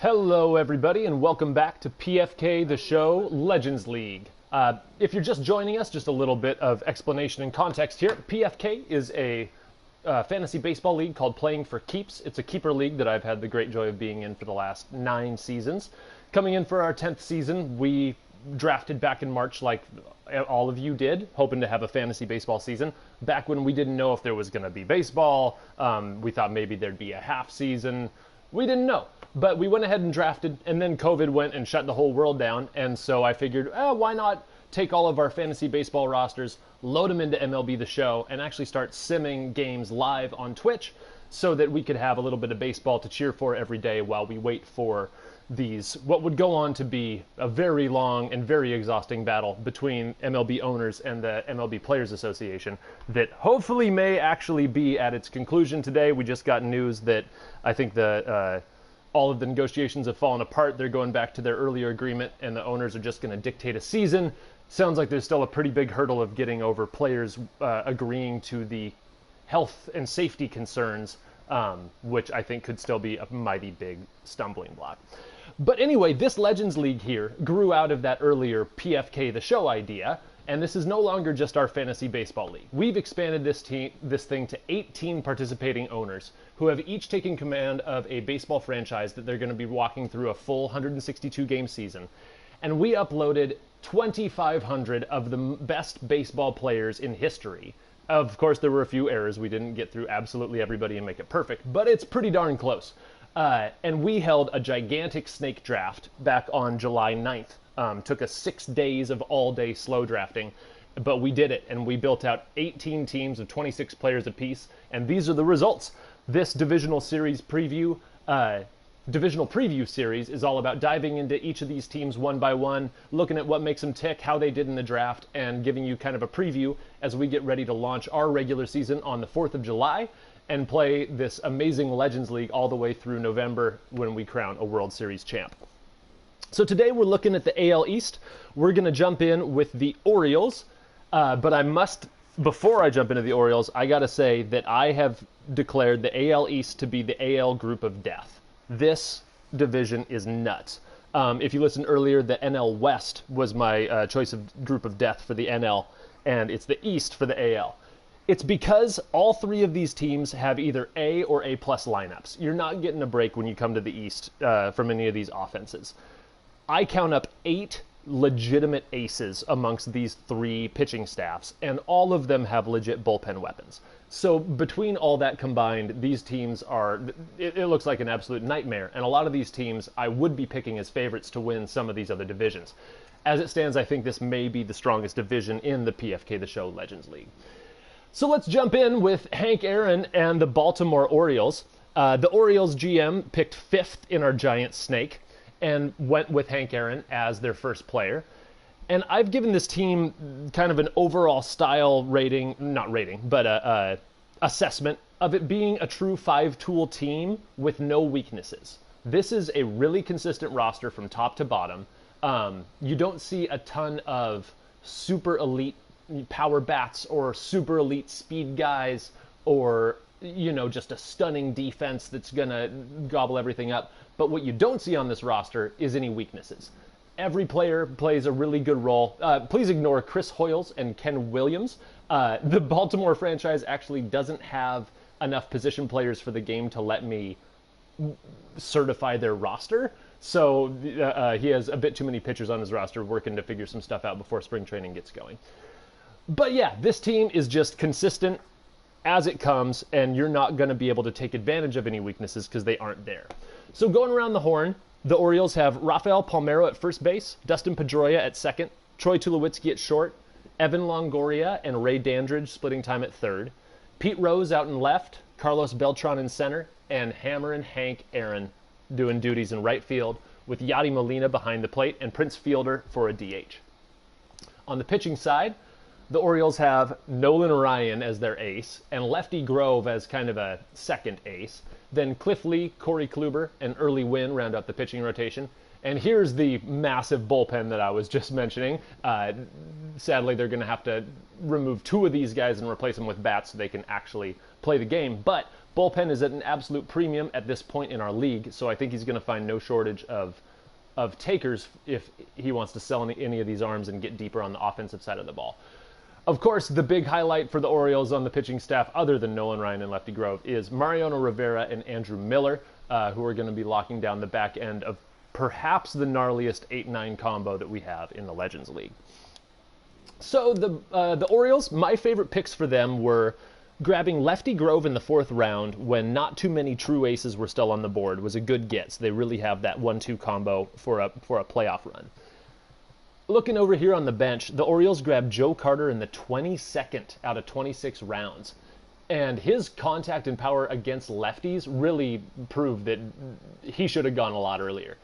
Hello, everybody, and welcome back to PFK, the show, Legends League. If you're just joining us, just a little bit of explanation and context here. PFK is a fantasy baseball league called Playing for Keeps. It's a keeper league that I've had the great joy of being in for the last 9 seasons. Coming in for our 10th season, we drafted back in March like all of you did, hoping to have a fantasy baseball season. Back when we didn't know if there was going to be baseball, we thought maybe there'd be a half season. We didn't know. But we went ahead and drafted, and then COVID went and shut the whole world down, and so I figured, why not take all of our fantasy baseball rosters, load them into MLB The Show, and actually start simming games live on Twitch so that we could have a little bit of baseball to cheer for every day while we wait for what would go on to be a very long and very exhausting battle between MLB owners and the MLB Players Association that hopefully may actually be at its conclusion today. We just got news that I think all of the negotiations have fallen apart. They're going back to their earlier agreement, and the owners are just going to dictate a season. Sounds like there's still a pretty big hurdle of getting over players agreeing to the health and safety concerns, which I think could still be a mighty big stumbling block. But anyway, this Legends League here grew out of that earlier PFK the show idea, and this is no longer just our fantasy baseball league. We've expanded this thing to 18 participating owners who have each taken command of a baseball franchise that they're going to be walking through a full 162-game season. And we uploaded 2,500 of the best baseball players in history. Of course, there were a few errors. We didn't get through absolutely everybody and make it perfect, but it's pretty darn close. And we held a gigantic snake draft back on July 9th. Took us 6 days of all-day slow drafting, but we did it, and we built out 18 teams of 26 players apiece, and these are the results. This divisional preview series is all about diving into each of these teams one by one, looking at what makes them tick, how they did in the draft, and giving you kind of a preview as we get ready to launch our regular season on the 4th of July and play this amazing Legends League all the way through November when we crown a World Series champ. So today we're looking at the AL East. We're going to jump in with the Orioles, but before I jump into the Orioles, I got to say that I have declared the AL East to be the AL group of death. This division is nuts. If you listened earlier, the NL West was my choice of group of death for the NL, and it's the East for the AL. It's because all 3 of these teams have either A or A+ lineups. You're not getting a break when you come to the East from any of these offenses. I count up 8 legitimate aces amongst these 3 pitching staffs, and all of them have legit bullpen weapons. So between all that combined, these teams it looks like an absolute nightmare, and a lot of these teams I would be picking as favorites to win some of these other divisions. As it stands, I think this may be the strongest division in the PFK The Show Legends League. So let's jump in with Hank Aaron and the Baltimore Orioles. The Orioles GM picked 5th in our giant snake and went with Hank Aaron as their first player. And I've given this team kind of an overall style assessment of it being a true 5-tool team with no weaknesses. This is a really consistent roster from top to bottom. You don't see a ton of super elite power bats or super elite speed guys or, just a stunning defense that's going to gobble everything up. But what you don't see on this roster is any weaknesses. Every player plays a really good role. Please ignore Chris Hoyles and Ken Williams. The Baltimore franchise actually doesn't have enough position players for the game to let me certify their roster. So he has a bit too many pitchers on his roster working to figure some stuff out before spring training gets going. But yeah, this team is just consistent as it comes, and you're not going to be able to take advantage of any weaknesses because they aren't there. So going around the horn, the Orioles have Rafael Palmeiro at first base, Dustin Pedroia at second, Troy Tulowitzki at short, Evan Longoria and Ray Dandridge splitting time at third, Pete Rose out in left, Carlos Beltran in center, and Hammerin' Hank Aaron doing duties in right field with Yadi Molina behind the plate and Prince Fielder for a DH. On the pitching side, the Orioles have Nolan Ryan as their ace and Lefty Grove as kind of a second ace. Then Cliff Lee, Corey Kluber, and Early Wynn round out the pitching rotation. And here's the massive bullpen that I was just mentioning. Sadly, they're going to have to remove 2 of these guys and replace them with bats so they can actually play the game. But bullpen is at an absolute premium at this point in our league, so I think he's going to find no shortage of takers if he wants to sell any of these arms and get deeper on the offensive side of the ball. Of course, the big highlight for the Orioles on the pitching staff, other than Nolan Ryan and Lefty Grove, is Mariano Rivera and Andrew Miller, who are going to be locking down the back end of perhaps the gnarliest 8-9 combo that we have in the Legends League. So the Orioles, my favorite picks for them were grabbing Lefty Grove in the 4th round when not too many true aces were still on the board was a good get. So they really have that 1-2 combo for a playoff run. Looking over here on the bench, the Orioles grabbed Joe Carter in the 22nd out of 26 rounds. And his contact and power against lefties really proved that he should have gone a lot earlier.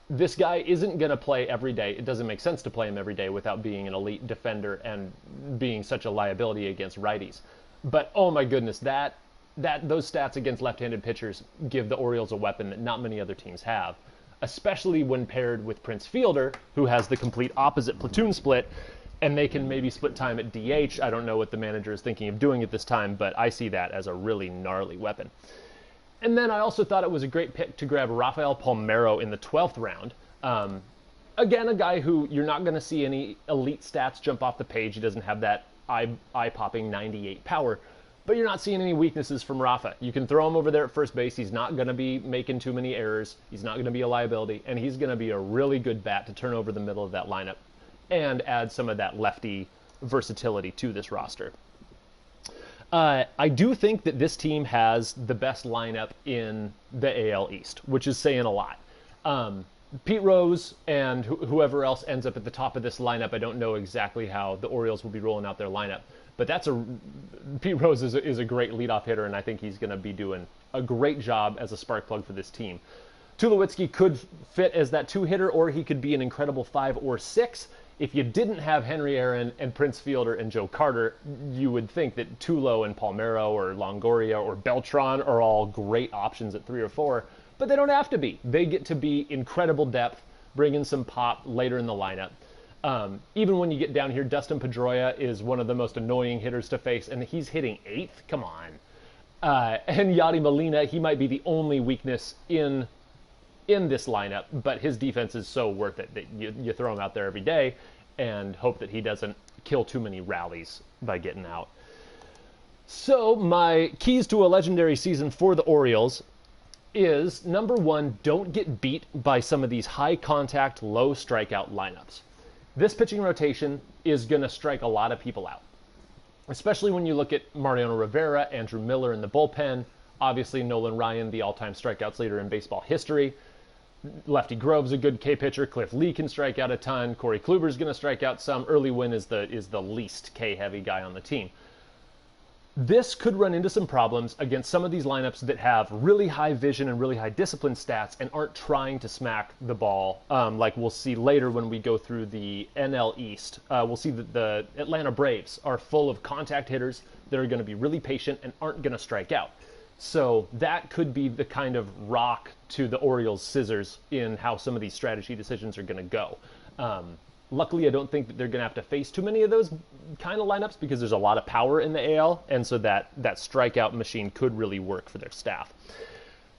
This guy isn't going to play every day. It doesn't make sense to play him every day without being an elite defender and being such a liability against righties. But oh my goodness, those stats against left-handed pitchers give the Orioles a weapon that not many other teams have, especially when paired with Prince Fielder, who has the complete opposite platoon split, and they can maybe split time at DH. I don't know what the manager is thinking of doing at this time, but I see that as a really gnarly weapon. And then I also thought it was a great pick to grab Rafael Palmeiro in the 12th round. Again, a guy who you're not going to see any elite stats jump off the page. He doesn't have that eye-popping 98 power, but you're not seeing any weaknesses from Rafa. You can throw him over there at first base. He's not going to be making too many errors. He's not going to be a liability, and he's going to be a really good bat to turn over the middle of that lineup and add some of that lefty versatility to this roster. I do think that this team has the best lineup in the AL East, which is saying a lot. Pete Rose and whoever else ends up at the top of this lineup, I don't know exactly how the Orioles will be rolling out their lineup, but Pete Rose is a great leadoff hitter, and I think he's going to be doing a great job as a spark plug for this team. Tulowitzki could fit as that 2-hitter, or he could be an incredible 5 or 6. If you didn't have Henry Aaron and Prince Fielder and Joe Carter, you would think that Tulo and Palmeiro or Longoria or Beltran are all great options at 3 or 4, but they don't have to be. They get to be incredible depth, bring in some pop later in the lineup. Even when you get down here, Dustin Pedroia is one of the most annoying hitters to face, and he's hitting 8th? Come on. And Yadi Molina, he might be the only weakness in this lineup, but his defense is so worth it that you throw him out there every day and hope that he doesn't kill too many rallies by getting out. So my keys to a legendary season for the Orioles is, number 1, don't get beat by some of these high contact, low strikeout lineups. This pitching rotation is going to strike a lot of people out, especially when you look at Mariano Rivera, Andrew Miller in the bullpen, obviously Nolan Ryan, the all-time strikeouts leader in baseball history. Lefty Grove's a good K pitcher. Cliff Lee can strike out a ton. Corey Kluber's going to strike out some. Early Win is the least K-heavy guy on the team. This could run into some problems against some of these lineups that have really high vision and really high discipline stats and aren't trying to smack the ball, like we'll see later when we go through the NL East. We'll see that the Atlanta Braves are full of contact hitters that are going to be really patient and aren't going to strike out. So that could be the kind of rock to the Orioles' scissors in how some of these strategy decisions are going to go. Luckily, I don't think that they're going to have to face too many of those kind of lineups because there's a lot of power in the AL, and so that strikeout machine could really work for their staff.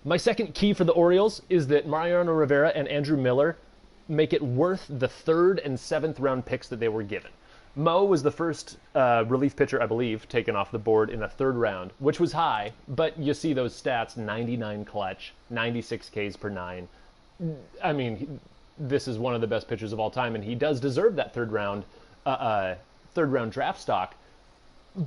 My second key for the Orioles is that Mariano Rivera and Andrew Miller make it worth the 3rd and 7th round picks that they were given. Mo was the first relief pitcher, I believe, taken off the board in the 3rd round, which was high, but you see those stats, 99 clutch, 96 Ks per 9. I mean, this is one of the best pitchers of all time, and he does deserve that 3rd round draft stock,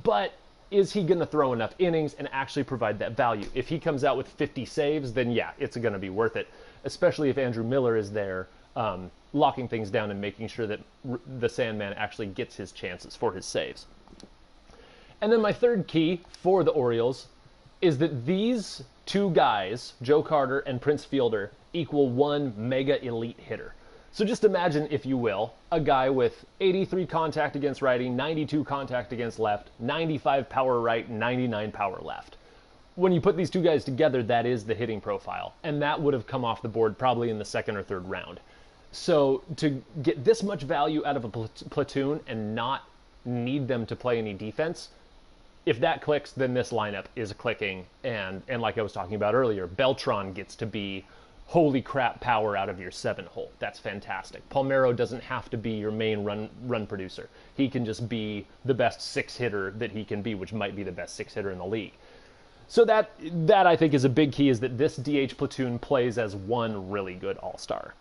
but is he going to throw enough innings and actually provide that value? If he comes out with 50 saves, then yeah, it's going to be worth it, especially if Andrew Miller is there locking things down and making sure that the Sandman actually gets his chances for his saves. And then my third key for the Orioles is that these 2 guys, Joe Carter and Prince Fielder, equal 1 mega elite hitter. So just imagine, if you will, a guy with 83 contact against righty, 92 contact against left, 95 power right, 99 power left. when you put these two guys together, that is the hitting profile. And that would have come off the board probably in the second or third round. So to get this much value out of a platoon and not need them to play any defense, if that clicks, then this lineup is clicking. And like I was talking about earlier, Beltran gets to be holy crap power out of your 7-hole. That's fantastic. Palmeiro doesn't have to be your main run producer. He can just be the best 6-hitter that he can be, which might be the best 6-hitter in the league. So that I think is a big key, is that this DH platoon plays as one really good all-star.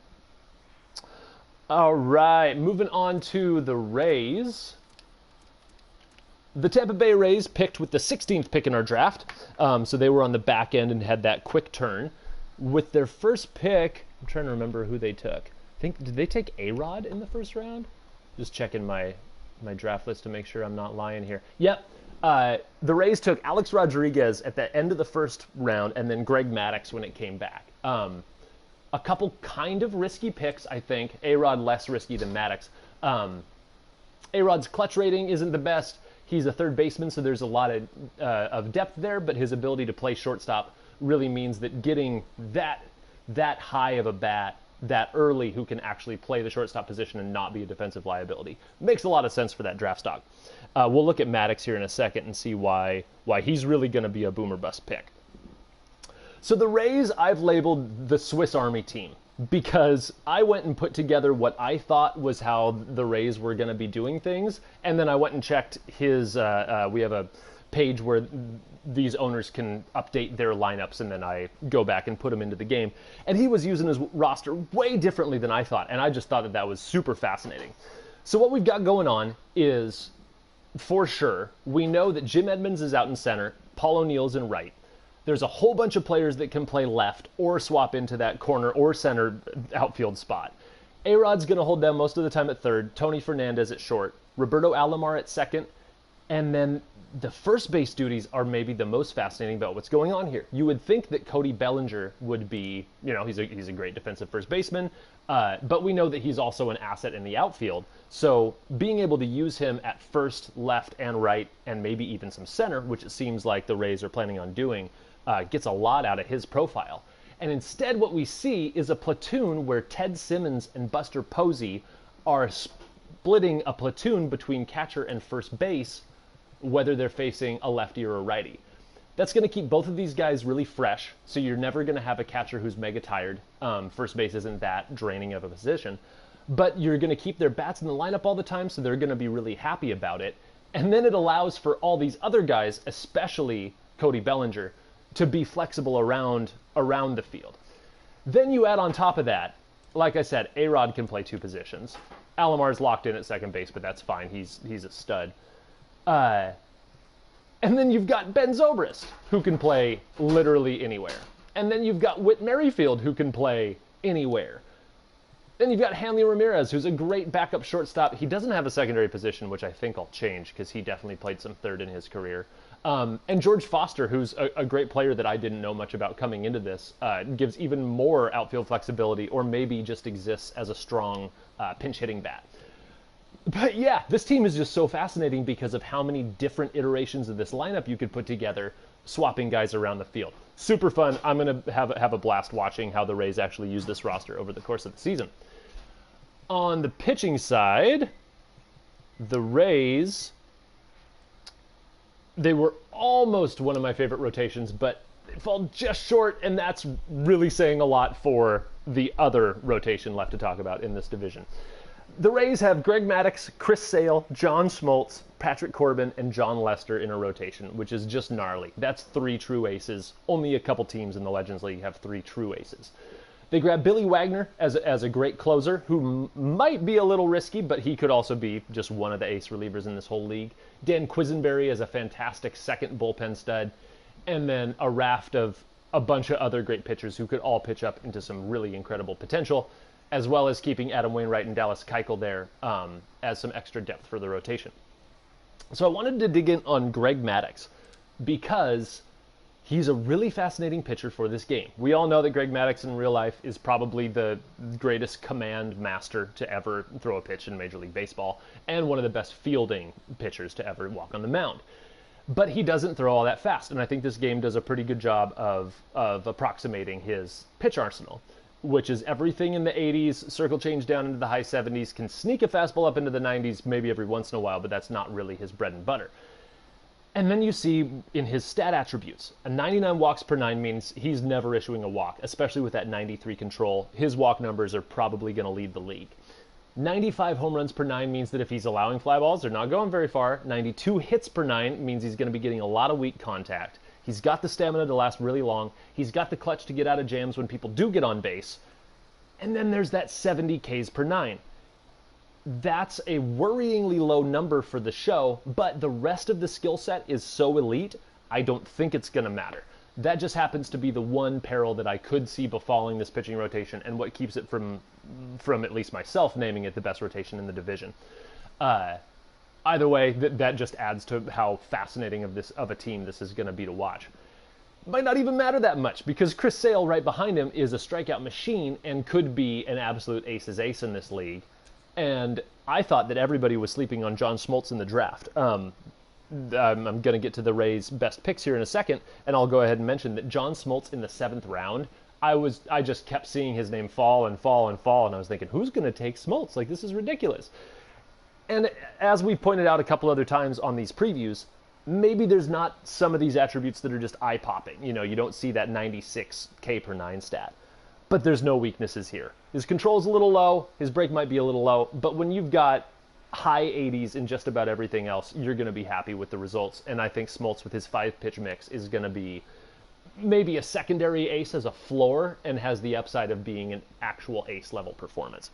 All right, moving on to the Rays. The Tampa Bay Rays picked with the 16th pick in our draft, so they were on the back end and had that quick turn. With their first pick, I'm trying to remember who they took. Did they take A-Rod in the first round? Just checking my draft list to make sure I'm not lying here. Yep. The Rays took Alex Rodriguez at the end of the first round, and then Greg Maddux when it came back. A couple kind of risky picks, I think. A-Rod less risky than Maddux. A-Rod's clutch rating isn't the best. He's a third baseman, so there's a lot of depth there, but his ability to play shortstop really means that getting that high of a bat that early, who can actually play the shortstop position and not be a defensive liability, makes a lot of sense for that draft stock. We'll look at Maddux here in a second and see why he's really going to be a boomer bust pick. So the Rays, I've labeled the Swiss Army team, because I went and put together what I thought was how the Rays were going to be doing things, and then I went and checked his, we have a page where these owners can update their lineups, and then I go back and put them into the game. And he was using his roster way differently than I thought, and I just thought that was super fascinating. So what we've got going on is, for sure, we know that Jim Edmonds is out in center, Paul O'Neill's in right. There's a whole bunch of players that can play left or swap into that corner or center outfield spot. A-Rod's going to hold down most of the time at third, Tony Fernandez at short, Roberto Alomar at second, and then the first base duties are maybe the most fascinating about what's going on here. You would think that Cody Bellinger would be, he's a great defensive first baseman, but we know that he's also an asset in the outfield. So being able to use him at first, left, and right, and maybe even some center, which it seems like the Rays are planning on doing, gets a lot out of his profile. And instead what we see is a platoon where Ted Simmons and Buster Posey are splitting a platoon between catcher and first base, whether they're facing a lefty or a righty. That's going to keep both of these guys really fresh, so you're never going to have a catcher who's mega tired. First base isn't that draining of a position. But you're going to keep their bats in the lineup all the time, so they're going to be really happy about it. And then it allows for all these other guys, especially Cody Bellinger, to be flexible around the field. Then you add on top of that, like I said, A-Rod can play two positions. Alomar's locked in at second base, but that's fine. He's a stud. And then you've got Ben Zobrist, who can play literally anywhere. And then you've got Whit Merrifield, who can play anywhere. Then you've got Hanley Ramirez, who's a great backup shortstop. He doesn't have a secondary position, which I think I'll change, because he definitely played some third in his career. And George Foster, who's a great player that I didn't know much about coming into this, gives even more outfield flexibility, or maybe just exists as a strong pinch hitting bat. But yeah, this team is just so fascinating because of how many different iterations of this lineup you could put together, swapping guys around the field. Super fun. I'm going to have a blast watching how the Rays actually use this roster over the course of the season. On the pitching side, the Rays, they were almost one of my favorite rotations, but they fall just short, and that's really saying a lot for the other rotation left to talk about in this division. The Rays have Greg Maddux, Chris Sale, John Smoltz, Patrick Corbin, and John Lester in a rotation, which is just gnarly. That's three true aces. Only a couple teams in the Legends League have three true aces. They grab Billy Wagner as a great closer, who might be a little risky, but he could also be just one of the ace relievers in this whole league. Dan Quisenberry as a fantastic second bullpen stud, and then a raft of a bunch of other great pitchers who could all pitch up into some really incredible potential, as well as keeping Adam Wainwright and Dallas Keuchel there as some extra depth for the rotation. So I wanted to dig in on Greg Maddux because he's a really fascinating pitcher for this game. We all know that Greg Maddux in real life is probably the greatest command master to ever throw a pitch in Major League Baseball, and one of the best fielding pitchers to ever walk on the mound. but he doesn't throw all that fast. And I think this game does a pretty good job of approximating his pitch arsenal, which is everything in the 80s, circle change down into the high 70s, can sneak a fastball up into the 90s maybe every once in a while, but that's not really his bread and butter. And then you see in his stat attributes, a 99 walks per nine means he's never issuing a walk, especially with that 93 control. His walk numbers are probably going to lead the league. 95 home runs per nine means that if he's allowing fly balls, they're not going very far. 92 hits per nine means he's going to be getting a lot of weak contact. He's got the stamina to last really long. He's got the clutch to get out of jams when people do get on base. And then there's that 70 Ks per nine. That's a worryingly low number for the show, but the rest of the skill set is so elite, I don't think it's going to matter. That just happens to be the one peril that I could see befalling this pitching rotation, and what keeps it from at least myself naming it the best rotation in the division. Either way, that just adds to how fascinating of a team this is going to be to watch. Might not even matter that much, because Chris Sale right behind him is a strikeout machine and could be an absolute ace's ace in this league. And I thought that everybody was sleeping on John Smoltz in the draft. I'm going to get to the Rays' best picks here in a second, and I'll go ahead and mention that John Smoltz in the 7th round, I just kept seeing his name fall and fall and fall, and I was thinking, who's going to take Smoltz? Like, this is ridiculous. And as we pointed out a couple other times on these previews, maybe there's not some of these attributes that are just eye-popping. You know, you don't see that 96 K per nine stat. But there's no weaknesses here. His control's a little low, his break might be a little low, but when you've got high 80s in just about everything else, you're going to be happy with the results. And I think Smoltz with his 5-pitch mix is going to be maybe a secondary ace as a floor and has the upside of being an actual ace-level performance.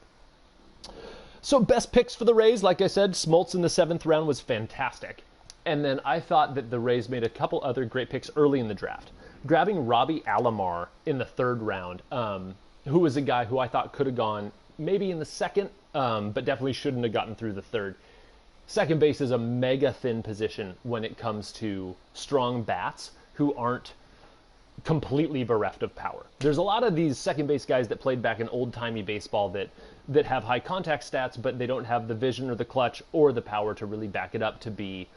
So best picks for the Rays, like I said, Smoltz in the 7th round was fantastic. And then I thought that the Rays made a couple other great picks early in the draft. Grabbing Robbie Alomar in the 3rd round, who was a guy who I thought could have gone maybe in the 2nd, but definitely shouldn't have gotten through the 3rd. Second base is a mega thin position when it comes to strong bats who aren't completely bereft of power. There's a lot of these second base guys that played back in old-timey baseball that have high contact stats, but they don't have the vision or the clutch or the power to really back it up to be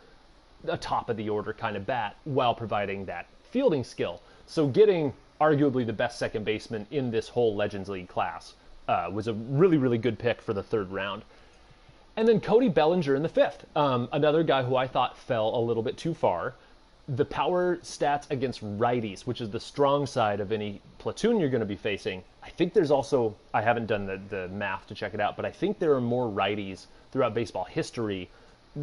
a top-of-the-order kind of bat while providing that fielding skill. So getting arguably the best second baseman in this whole Legends League class was a really, really good pick for the 3rd round. And then Cody Bellinger in the 5th, another guy who I thought fell a little bit too far. The power stats against righties, which is the strong side of any platoon you're going to be facing. I think there's also, I haven't done the math to check it out, but I think there are more righties throughout baseball history,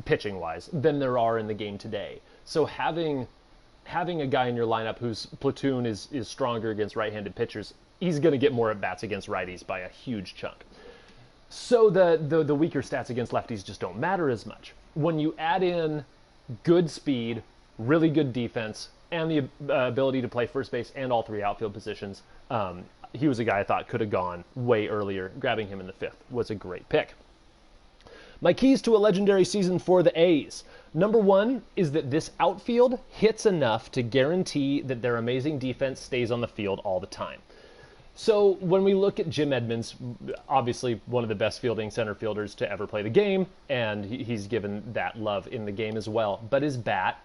pitching-wise, than there are in the game today. So having a guy in your lineup whose platoon is stronger against right-handed pitchers, he's going to get more at-bats against righties by a huge chunk. So the weaker stats against lefties just don't matter as much. When you add in good speed, really good defense, and the ability to play first base and all 3 outfield positions, he was a guy I thought could have gone way earlier. Grabbing him in the 5th was a great pick. My keys to a legendary season for the A's. Number 1 is that this outfield hits enough to guarantee that their amazing defense stays on the field all the time. So when we look at Jim Edmonds, obviously one of the best fielding center fielders to ever play the game, and he's given that love in the game as well, but his bat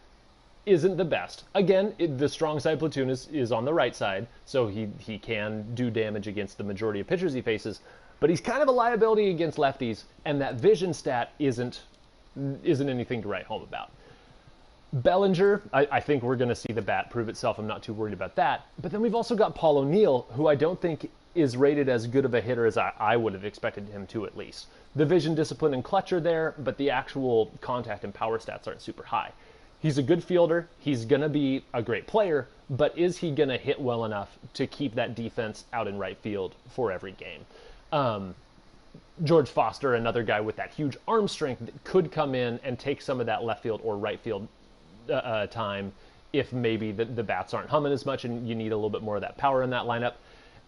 isn't the best. Again, the strong side platoon is on the right side, so he can do damage against the majority of pitchers he faces, but he's kind of a liability against lefties, and that vision stat isn't anything to write home about. Bellinger, I think we're going to see the bat prove itself. I'm not too worried about that. But then we've also got Paul O'Neill, who I don't think is rated as good of a hitter as I would have expected him to, at least. The vision, discipline, and clutch are there, but the actual contact and power stats aren't super high. He's a good fielder. He's going to be a great player, but is he going to hit well enough to keep that defense out in right field for every game? George Foster, another guy with that huge arm strength that could come in and take some of that left field or right field time if maybe the bats aren't humming as much and you need a little bit more of that power in that lineup.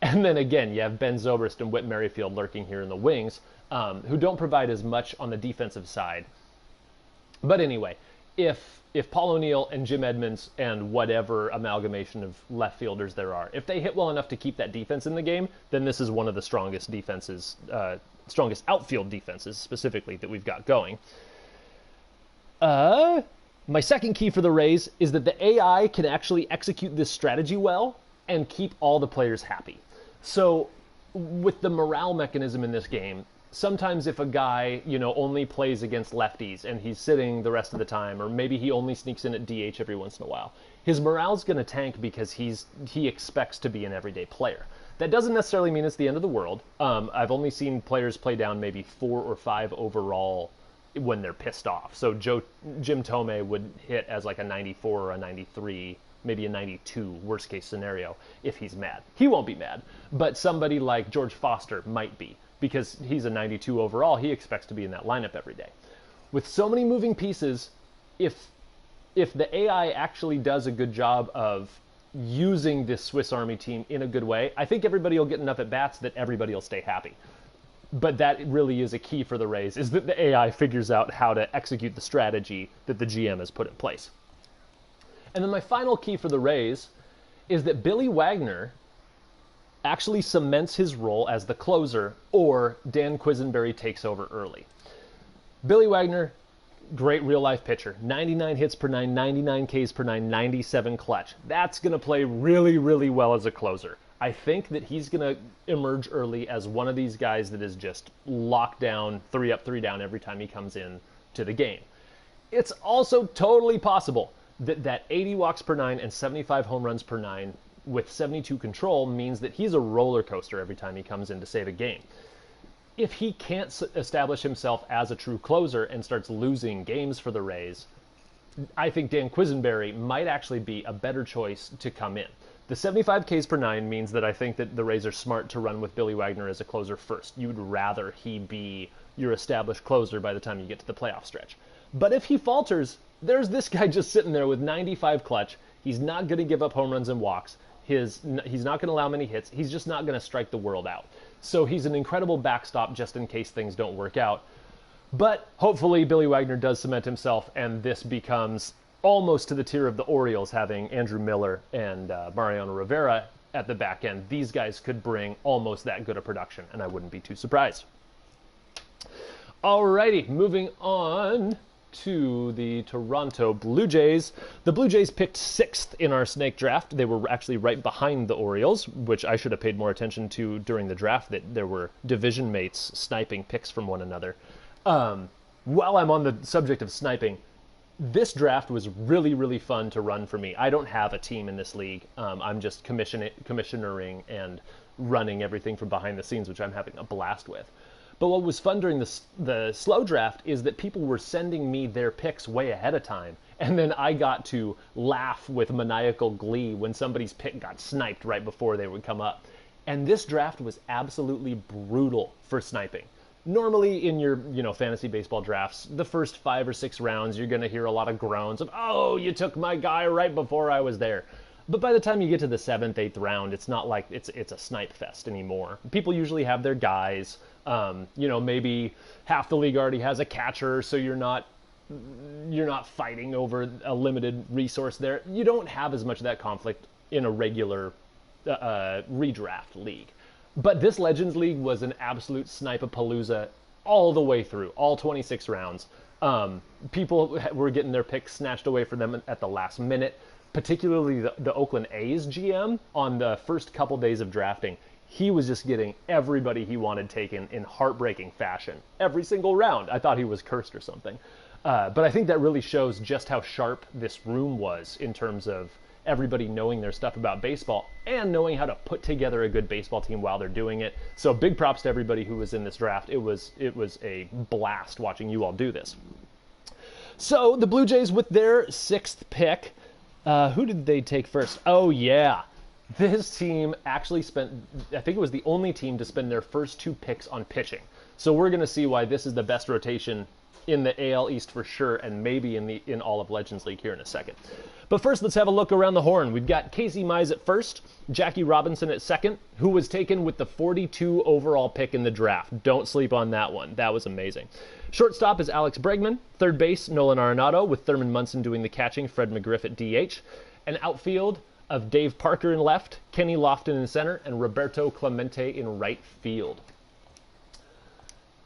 And then again, you have Ben Zobrist and Whit Merrifield lurking here in the wings, who don't provide as much on the defensive side. But anyway, if Paul O'Neill and Jim Edmonds and whatever amalgamation of left fielders there are, if they hit well enough to keep that defense in the game, then this is one of the strongest defenses, strongest outfield defenses specifically that we've got going. My second key for the Rays is that the AI can actually execute this strategy well and keep all the players happy. So with the morale mechanism in this game, sometimes if a guy, only plays against lefties and he's sitting the rest of the time, or maybe he only sneaks in at DH every once in a while, his morale's going to tank because he expects to be an everyday player. That doesn't necessarily mean it's the end of the world. I've only seen players play down maybe 4 or 5 overall when they're pissed off. So Jim Thome would hit as like a 94 or a 93, maybe a 92, worst case scenario, if he's mad. He won't be mad, but somebody like George Foster might be, because he's a 92 overall. He expects to be in that lineup every day. With so many moving pieces, if the AI actually does a good job of using this Swiss Army team in a good way, I think everybody will get enough at bats that everybody will stay happy. But that really is a key for the Rays, is that the AI figures out how to execute the strategy that the GM has put in place. And then my final key for the Rays is that Billy Wagner actually cements his role as the closer, or Dan Quisenberry takes over early. Billy Wagner, great real-life pitcher. 99 hits per 9, 99 Ks per 9, 97 clutch. That's going to play really, really well as a closer. I think that he's going to emerge early as one of these guys that is just locked down, 3 up, 3 down every time he comes in to the game. It's also totally possible that 80 walks per 9 and 75 home runs per 9 with 72 control means that he's a roller coaster every time he comes in to save a game. If he can't establish himself as a true closer and starts losing games for the Rays, I think Dan Quisenberry might actually be a better choice to come in. The 75 Ks per 9 means that I think that the Rays are smart to run with Billy Wagner as a closer first. You'd rather he be your established closer by the time you get to the playoff stretch. But if he falters, there's this guy just sitting there with 95 clutch. He's not going to give up home runs and walks. He's not going to allow many hits. He's just not going to strike the world out. So he's an incredible backstop just in case things don't work out. But hopefully Billy Wagner does cement himself, and this becomes almost to the tier of the Orioles, having Andrew Miller and Mariano Rivera at the back end. These guys could bring almost that good a production, and I wouldn't be too surprised. Alrighty, moving on to the Toronto Blue Jays. The Blue Jays picked 6th in our snake draft. They were actually right behind the Orioles, which I should have paid more attention to during the draft, that there were division mates sniping picks from one another. While I'm on the subject of sniping, this draft was really, really fun to run for me. I don't have a team in this league. I'm just commissionering and running everything from behind the scenes, which I'm having a blast with. But what was fun during the slow draft is that people were sending me their picks way ahead of time. And then I got to laugh with maniacal glee when somebody's pick got sniped right before they would come up. And this draft was absolutely brutal for sniping. Normally in your, fantasy baseball drafts, the first 5 or 6 rounds, you're going to hear a lot of groans of, oh, you took my guy right before I was there. But by the time you get to the 7th, 8th round, it's not like it's a snipe fest anymore. People usually have their guys. Maybe half the league already has a catcher, so you're not fighting over a limited resource there. You don't have as much of that conflict in a regular redraft league. But this Legends League was an absolute snipe-a-palooza all the way through, all 26 rounds. People were getting their picks snatched away from them at the last minute, particularly the Oakland A's GM on the first couple days of drafting. He was just getting everybody he wanted taken in heartbreaking fashion every single round. I thought he was cursed or something. But I think that really shows just how sharp this room was in terms of everybody knowing their stuff about baseball and knowing how to put together a good baseball team while they're doing it. So big props to everybody who was in this draft. It was a blast watching you all do this. So the Blue Jays with their 6th pick, who did they take first? Oh yeah, this team actually spent, I think it was the only team to spend their first 2 picks on pitching. So we're going to see why this is the best rotation in the AL East for sure, and maybe in all of Legends League here in a second. But first, let's have a look around the horn. We've got Casey Mize at first, Jackie Robinson at second, who was taken with the 42 overall pick in the draft. Don't sleep on that one. That was amazing. Shortstop is Alex Bregman. Third base, Nolan Arenado, with Thurman Munson doing the catching, Fred McGriff at DH. An outfield of Dave Parker in left, Kenny Lofton in center, and Roberto Clemente in right field.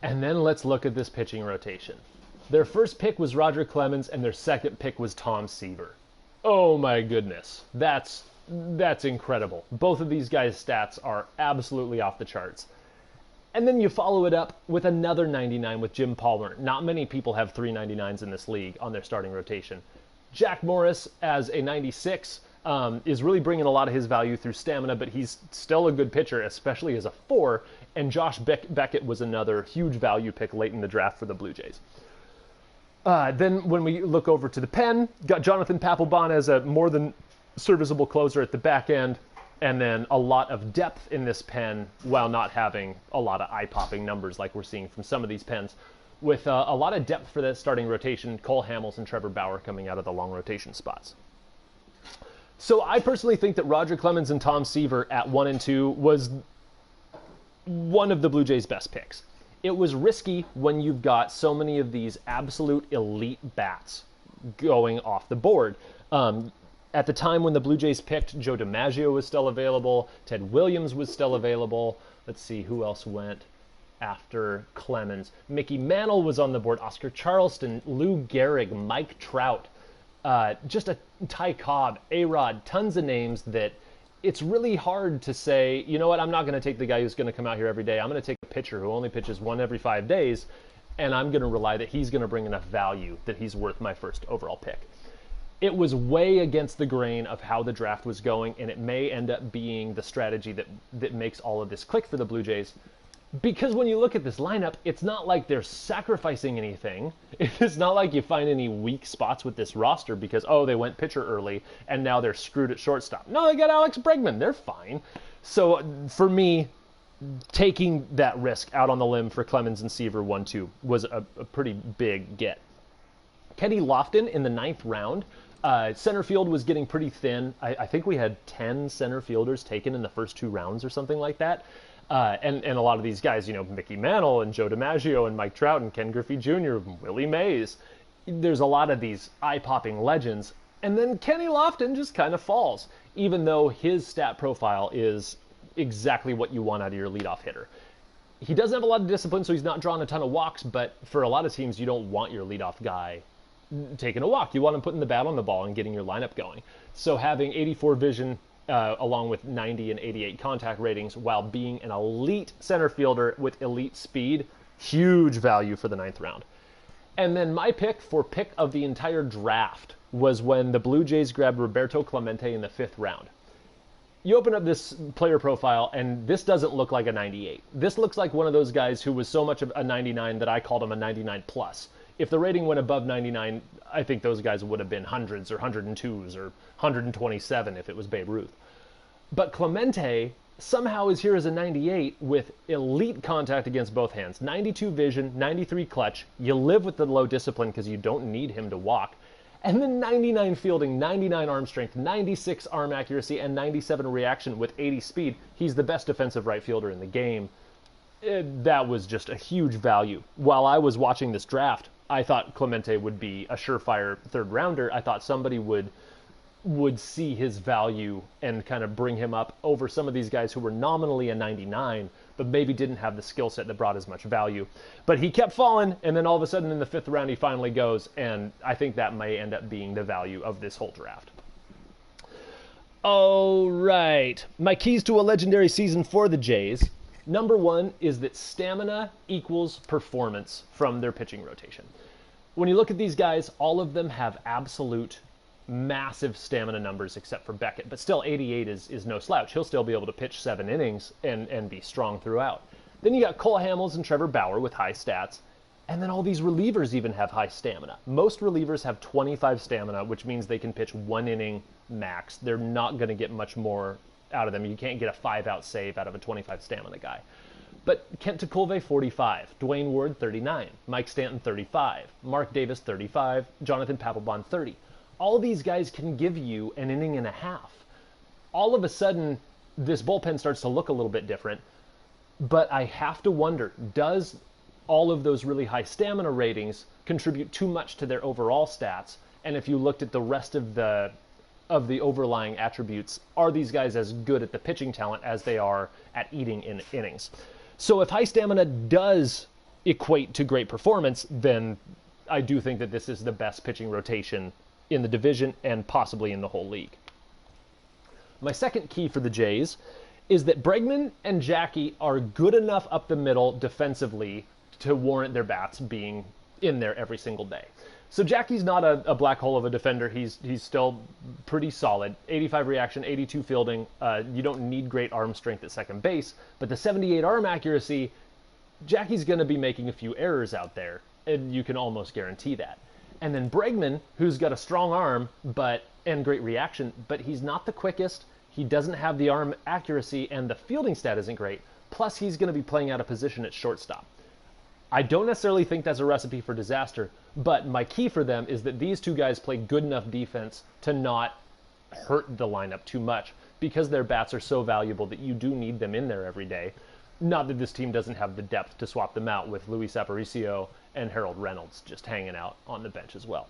And then let's look at this pitching rotation. Their first pick was Roger Clemens, and their second pick was Tom Seaver. Oh my goodness, that's incredible. Both of these guys' stats are absolutely off the charts. And then you follow it up with another 99 with Jim Palmer. Not many people have 3 99s in this league on their starting rotation. Jack Morris as a 96 is really bringing a lot of his value through stamina, but he's still a good pitcher, especially as a 4. And Josh Beckett was another huge value pick late in the draft for the Blue Jays. Then when we look over to the pen, got Jonathan Papelbon as a more than serviceable closer at the back end, and then a lot of depth in this pen while not having a lot of eye-popping numbers like we're seeing from some of these pens. With a lot of depth for that starting rotation, Cole Hamels and Trevor Bauer coming out of the long rotation spots. So I personally think that Roger Clemens and Tom Seaver at 1 and 2 was one of the Blue Jays' best picks. It was risky when you've got so many of these absolute elite bats going off the board. At the time when the Blue Jays picked, Joe DiMaggio was still available, Ted Williams was still available. Let's see who else went after Clemens. Mickey Mantle was on the board, Oscar Charleston, Lou Gehrig, Mike Trout, just a Ty Cobb, A-Rod, tons of names that it's really hard to say, you know what, I'm not going to take the guy who's going to come out here every day. I'm going to take a pitcher who only pitches 1 every 5 days, and I'm going to rely that he's going to bring enough value that he's worth my first overall pick. It was way against the grain of how the draft was going, and it may end up being the strategy that makes all of this click for the Blue Jays. Because when you look at this lineup, it's not like they're sacrificing anything. It's not like you find any weak spots with this roster because, oh, they went pitcher early and now they're screwed at shortstop. No, they got Alex Bregman. They're fine. So for me, taking that risk out on the limb for Clemens and Seaver 1-2 was a pretty big get. Kenny Lofton in the 9th round. Center field was getting pretty thin. I think we had 10 center fielders taken in the first 2 rounds or something like that. And a lot of these guys, you know, Mickey Mantle and Joe DiMaggio and Mike Trout and Ken Griffey Jr., Willie Mays. There's a lot of these eye-popping legends. And then Kenny Lofton just kind of falls, even though his stat profile is exactly what you want out of your leadoff hitter. He doesn't have a lot of discipline, so he's not drawing a ton of walks, but for a lot of teams, you don't want your leadoff guy taking a walk. You want him putting the bat on the ball and getting your lineup going. So having 84 vision, along with 90 and 88 contact ratings, while being an elite center fielder with elite speed, huge value for the 9th round. And then my pick for pick of the entire draft was when the Blue Jays grabbed Roberto Clemente in the 5th round. You open up this player profile, and this doesn't look like a 98. This looks like one of those guys who was so much of a 99 that I called him a 99 plus. If the rating went above 99, I think those guys would have been hundreds or 102s or 127 if it was Babe Ruth. But Clemente somehow is here as a 98 with elite contact against both hands. 92 vision, 93 clutch. You live with the low discipline because you don't need him to walk. And then 99 fielding, 99 arm strength, 96 arm accuracy, and 97 reaction with 80 speed. He's the best defensive right fielder in the game. That was just a huge value. While I was watching this draft, I thought Clemente would be a surefire 3rd rounder. I thought somebody would see his value and kind of bring him up over some of these guys who were nominally a 99, but maybe didn't have the skill set that brought as much value. But he kept falling, and then all of a sudden in the 5th round he finally goes, and I think that may end up being the value of this whole draft. All right, my keys to a legendary season for the Jays. Number 1 is that stamina equals performance from their pitching rotation. When you look at these guys, all of them have absolute massive stamina numbers except for Beckett, but still 88 is no slouch. He'll still be able to pitch 7 innings and be strong throughout. Then you got Cole Hamels and Trevor Bauer with high stats, and then all these relievers even have high stamina. Most relievers have 25 stamina, which means they can pitch 1 inning max. They're not going to get much more out of them. You can't get a 5-out save out of a 25 stamina guy. But Kent Tekulve, 45. Dwayne Ward, 39. Mike Stanton, 35. Mark Davis, 35. Jonathan Papelbon, 30. All these guys can give you an inning and a half. All of a sudden, this bullpen starts to look a little bit different. But I have to wonder, does all of those really high stamina ratings contribute too much to their overall stats? And if you looked at the rest of the overlying attributes, are these guys as good at the pitching talent as they are at eating in innings? So if high stamina does equate to great performance, then I do think that this is the best pitching rotation in the division and possibly in the whole league. My second key for the Jays is that Bregman and Jackie are good enough up the middle defensively to warrant their bats being in there every single day. So Jackie's not a black hole of a defender. He's still pretty solid. 85 reaction, 82 fielding. You don't need great arm strength at second base, but the 78 arm accuracy, Jackie's going to be making a few errors out there, and you can almost guarantee that. And then Bregman, who's got a strong arm and great reaction, but he's not the quickest. He doesn't have the arm accuracy, and the fielding stat isn't great. Plus, he's going to be playing out of position at shortstop. I don't necessarily think that's a recipe for disaster, but my key for them is that these two guys play good enough defense to not hurt the lineup too much, because their bats are so valuable that you do need them in there every day. Not that this team doesn't have the depth to swap them out with Luis Aparicio and Harold Reynolds just hanging out on the bench as well.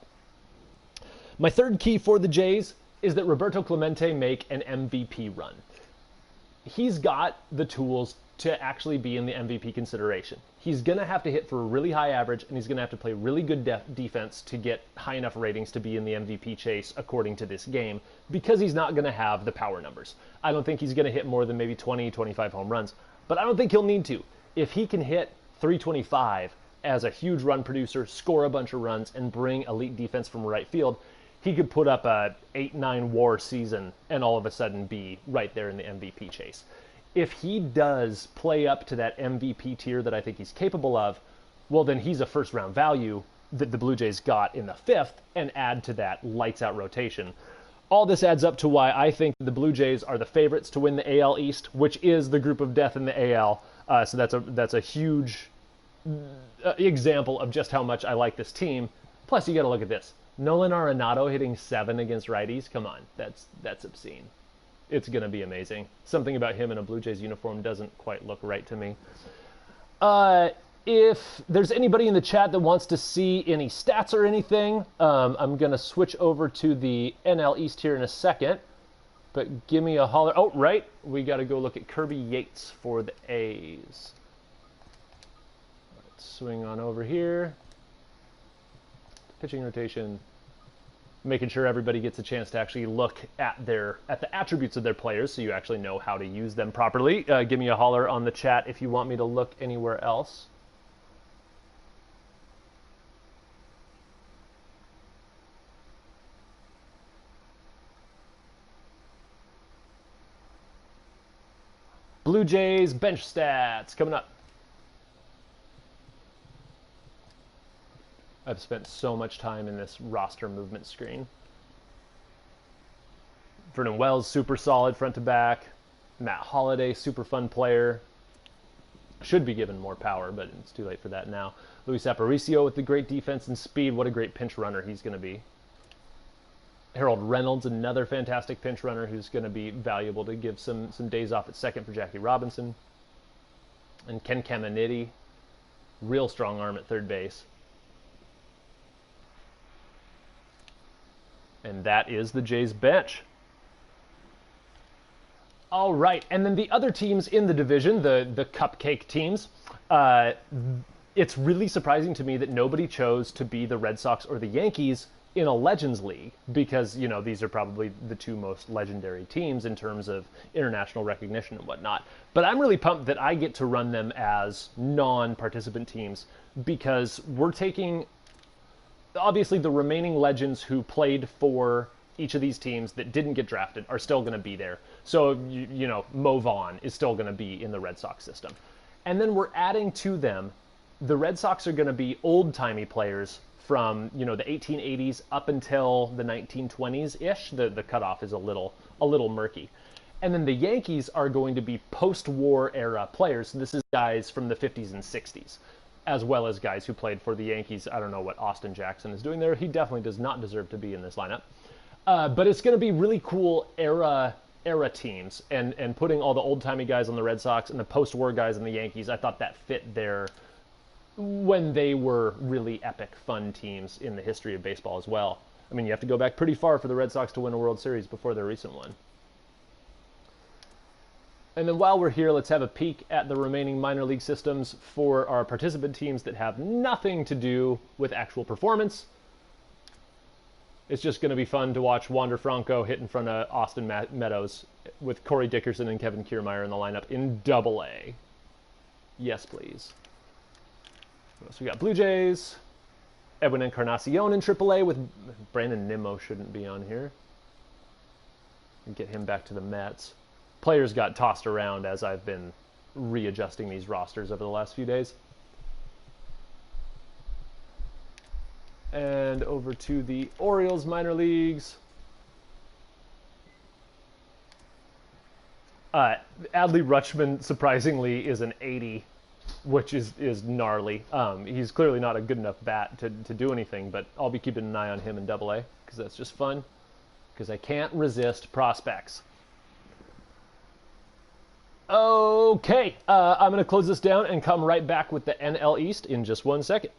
My third key for the Jays is that Roberto Clemente make an MVP run. He's got the tools to actually be in the MVP consideration. He's going to have to hit for a really high average, and he's going to have to play really good defense to get high enough ratings to be in the MVP chase according to this game, because he's not going to have the power numbers. I don't think he's going to hit more than maybe 20, 25 home runs, but I don't think he'll need to. If he can hit 325 as a huge run producer, score a bunch of runs, and bring elite defense from right field, he could put up a 8-9 WAR season and all of a sudden be right there in the MVP chase. If he does play up to that MVP tier that I think he's capable of, well, then he's a first-round value that the Blue Jays got in the fifth, and add to that lights-out rotation. All this adds up to why I think the Blue Jays are the favorites to win the AL East, which is the group of death in the AL. So that's a huge example of just how much I like this team. Plus, you got to look at this. Nolan Arenado hitting 7 against righties. Come on, that's obscene. It's going to be amazing. Something about him in a Blue Jays uniform doesn't quite look right to me. If there's anybody in the chat that wants to see any stats or anything, I'm going to switch over to the NL East here in a second. But give me a holler. Oh, right. We got to go look at Kirby Yates for the A's. Let's swing on over here. Pitching rotation. Making sure everybody gets a chance to actually look at the attributes of their players, so you actually know how to use them properly. Give me a holler on the chat if you want me to look anywhere else. Blue Jays bench stats coming up. I've spent so much time in this roster movement screen. Vernon Wells, super solid front to back. Matt Holliday, super fun player. Should be given more power, but it's too late for that now. Luis Aparicio with the great defense and speed. What a great pinch runner he's going to be. Harold Reynolds, another fantastic pinch runner who's going to be valuable to give some days off at second for Jackie Robinson. And Ken Caminiti, real strong arm at third base. And that is the Jays bench. All right, and then the other teams in the division, the cupcake teams, it's really surprising to me that nobody chose to be the Red Sox or the Yankees in a Legends League, because, you know, these are probably the two most legendary teams in terms of international recognition and whatnot. But I'm really pumped that I get to run them as non-participant teams, because we're taking, obviously, the remaining legends who played for each of these teams that didn't get drafted are still going to be there. So, you know, Mo Vaughn is still going to be in the Red Sox system. And then we're adding to them, the Red Sox are going to be old-timey players from, you know, the 1880s up until the 1920s-ish. The cutoff is a little murky. And then the Yankees are going to be post-war era players. This is guys from the 50s and 60s, as well as guys who played for the Yankees. I don't know what Austin Jackson is doing there. He definitely does not deserve to be in this lineup. But it's going to be really cool era teams, and putting all the old-timey guys on the Red Sox and the post-war guys on the Yankees, I thought that fit their, when they were really epic, fun teams in the history of baseball as well. I mean, you have to go back pretty far for the Red Sox to win a World Series before their recent one. And then while we're here, let's have a peek at the remaining minor league systems for our participant teams that have nothing to do with actual performance. It's just going to be fun to watch Wander Franco hit in front of Austin Meadows with Corey Dickerson and Kevin Kiermaier in the lineup in Double-A. Yes, please. So we got Blue Jays, Edwin Encarnacion in Triple-A with Brandon Nimmo shouldn't be on here. Get him back to the Mets. Players got tossed around as I've been readjusting these rosters over the last few days. And over to the Orioles minor leagues. Adley Rutschman, surprisingly, is an 80, which is gnarly. He's clearly not a good enough bat to do anything, but I'll be keeping an eye on him in Double-A, because that's just fun, because I can't resist prospects. Okay, I'm going to close this down and come right back with the NL East in just 1 second.